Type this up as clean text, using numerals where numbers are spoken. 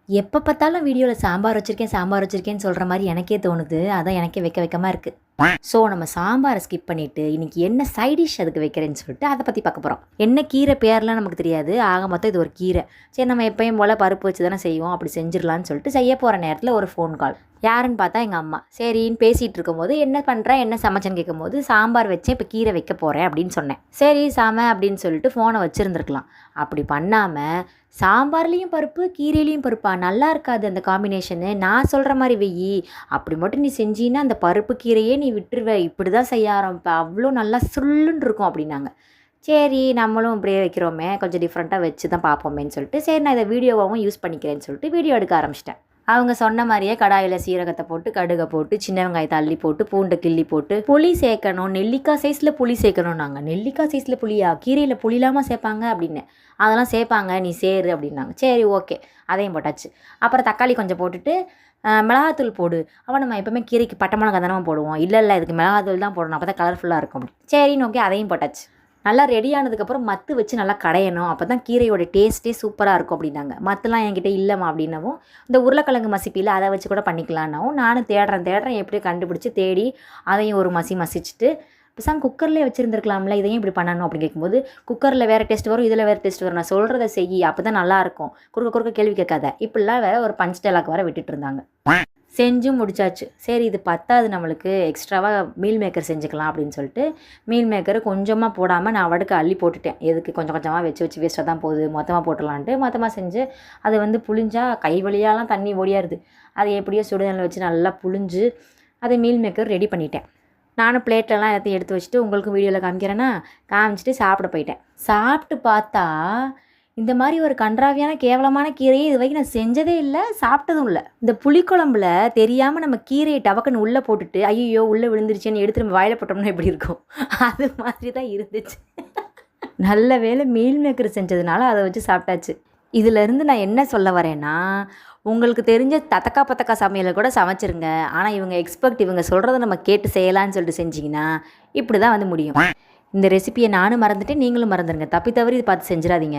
எப்போ பார்த்தாலும் வீடியோவில் சாம்பார் வச்சுருக்கேன் சாம்பார் வச்சுருக்கேன்னு சொல்கிற மாதிரி எனக்கே தோணுது. அதான் எனக்கே வைக்க வைக்கமாக இருக்குது. ஸோ நம்ம சாம்பாரை ஸ்கிப் பண்ணிவிட்டு இன்றைக்கி என்ன சைட் டிஷ் அதுக்கு வைக்கிறேன்னு சொல்லிட்டு அதை பற்றி பார்க்க போகிறோம். என்ன கீரை பேர்லாம் நமக்கு தெரியாது. ஆக மொத்தம் இது ஒரு கீரை. சரி, நம்ம எப்பயும் போல் பருப்பு வச்சு தானே செய்வோம், அப்படி செஞ்சிடலான்னு சொல்லிட்டு செய்ய போகிற நேரத்தில் ஒரு ஃபோன் கால். யாருன்னு பார்த்தா எங்கள் அம்மா. சரின்னு பேசிகிட்டு இருக்கும்போது என்ன பண்ணுறேன் என்ன சமைச்சேன்னு கேட்கும்போது சாம்பார் வச்சேன், இப்போ கீரை வைக்க போகிறேன் அப்படின்னு சொன்னேன். சரி சாம அப்படின்னு சொல்லிட்டு ஃபோனை வச்சுருந்துருக்கலாம். அப்படி பண்ணாமல் சாம்பார்லேயும் பருப்பு கீரையிலையும் பருப்பா, நல்லா இருக்காது அந்த காம்பினேஷனு, நான் சொல்கிற மாதிரி வெய்யி, அப்படி மட்டும் நீ செஞ்சீன்னா அந்த பருப்பு கீரையே நீ விட்டுருவ, இப்படி தான் செய்ய ஆரம்பிப்பேன், அவ்வளோ நல்லா சுள்ளுன்னு இருக்கும் அப்படின்னாங்க. சரி நம்மளும் இப்படியே வைக்கிறோமே, கொஞ்சம் டிஃப்ரெண்ட்டாக வச்சு தான் பார்ப்போமேன்னு சொல்லிட்டு சரி நான் இதை வீடியோவாகவும் யூஸ் பண்ணிக்கிறேன்னு சொல்லிட்டு வீடியோ எடுக்க ஆரம்பிச்சிட்டேன். அவங்க சொன்ன மாதிரியே கடாயில் சீரகத்தை போட்டு கடுகை போட்டு சின்ன வெங்காயத்தை அள்ளி போட்டு பூண்டை கிள்ளி போட்டு புளி சேர்க்கணும், நெல்லிக்காய் சைஸில் புளி சேர்க்கணும். நாங்கள் நெல்லிக்காய் சைஸில் புளியா, கீரையில் புளி இல்லாமல் சேர்ப்பாங்க அப்படின்னு. அதெல்லாம் சேர்ப்பாங்க, நீ சேரு அப்படின்னாங்க. சரி ஓகே, அதையும் போட்டாச்சு. அப்புறம் தக்காளி கொஞ்சம் போட்டுட்டு மிளகாத்தூள் போடு. அவன் நம்ம எப்போவுமே கீரைக்கு பட்டை மிளகா தானே போடுவோம், இல்லை இதுக்கு மிளகாத்தூள் தான் போடணும், அப்போ தான் கலர்ஃபுல்லாக இருக்கும். சரின்னு ஓகே, அதையும் போட்டாச்சு. நல்லா ரெடி ஆனதுக்கப்புறம் மத்து வச்சு நல்லா கடையணும், அப்போ தான் கீரையோட டேஸ்ட்டே சூப்பராக இருக்கும் அப்படின்னாங்க. மத்துலாம் என்கிட்ட இல்லைம்மா அப்படின்னவும் இந்த உருளைக்கிழங்கு மசிப்பியில் அதை வச்சு கூட பண்ணிக்கலான்னாவும் நானும் தேடுறேன் எப்படியும் கண்டுபிடிச்சி தேடி அதையும் ஒரு மசிச்சுட்டு பேசாமல் குக்கர்லேயே வச்சுருந்துருக்கலாம்ல, இதையும் இப்படி பண்ணணும் அப்படின்னு கேட்கும்போது குக்கரில் வேறு டேஸ்ட் வரும், இதில் வேறு டேஸ்ட் வரும், நான் சொல்கிறத செய், அப்போ தான் நல்லாயிருக்கும், குறுக்க கேள்வி கேட்காத, இப்படிலாம் வேறு ஒரு பஞ்ச் டைலாக் வேறு விட்டுட்டு இருந்தாங்க. செஞ்சும் முடிச்சாச்சு. சரி இது பத்தாது, நம்மளுக்கு எக்ஸ்ட்ராவாக மீல் மேக்கர் செஞ்சுக்கலாம் அப்படின்னு சொல்லிட்டு மீல் மேக்கரை கொஞ்சமாக போடாமல் நான் வடக்கு அள்ளி போட்டுட்டேன். எதுக்கு கொஞ்சம் கொஞ்சமாக வச்சு வேஸ்ட்டாக தான் போகுது, மொத்தமாக போட்டுடலான்ட்டு மொத்தமாக செஞ்சு அது வந்து புளிஞ்சா கை வழியாலாம் தண்ணி ஓடியாருது. அதை எப்படியோ சுடுதண்ணில் வச்சு நல்லா புளிஞ்சு அதை மீல் மேக்கர் ரெடி பண்ணிட்டேன். நானும் பிளேட்லலாம் எல்லாத்தையும் எடுத்து வச்சுட்டு உங்களுக்கு வீடியோவில் காமிக்கிறேன்னா காமிச்சிட்டு சாப்பிட போயிட்டேன். சாப்பிட்டு பார்த்தா இந்த மாதிரி ஒரு கன்றாவியான கேவலமான கீரையை இது வரைக்கும் நான் செஞ்சதே இல்லை, சாப்பிட்டதும் இல்லை. இந்த புளிக்குழம்புல தெரியாமல் நம்ம கீரையை டவக்குன்னு உள்ளே போட்டுட்டு ஐயோ உள்ளே விழுந்துருச்சுன்னு எடுத்து நம்ம வாயில் போட்டோம்னா எப்படி இருக்கும், அது மாதிரி தான் இருந்துச்சு. நல்ல வேளை மீல் மேக்கர் செஞ்சதுனால அதை வச்சு சாப்பிட்டாச்சு. இதிலேருந்து நான் என்ன சொல்ல வரேன்னா, உங்களுக்கு தெரிஞ்ச தத்தக்கா பத்தக்கா சமையலை கூட சமைச்சிருங்க, ஆனால் இவங்க எக்ஸ்பர்ட், இவங்க சொல்கிறத நம்ம கேட்டு செய்யலான்னு சொல்லிட்டு செஞ்சிங்கன்னா இப்படி தான் வந்து முடியும். இந்த ரெசிபியை நானும் மறந்துட்டேன், நீங்களும் மறந்துடுங்க. தப்பி தவறி இது பார்த்து செஞ்சிடாதீங்க.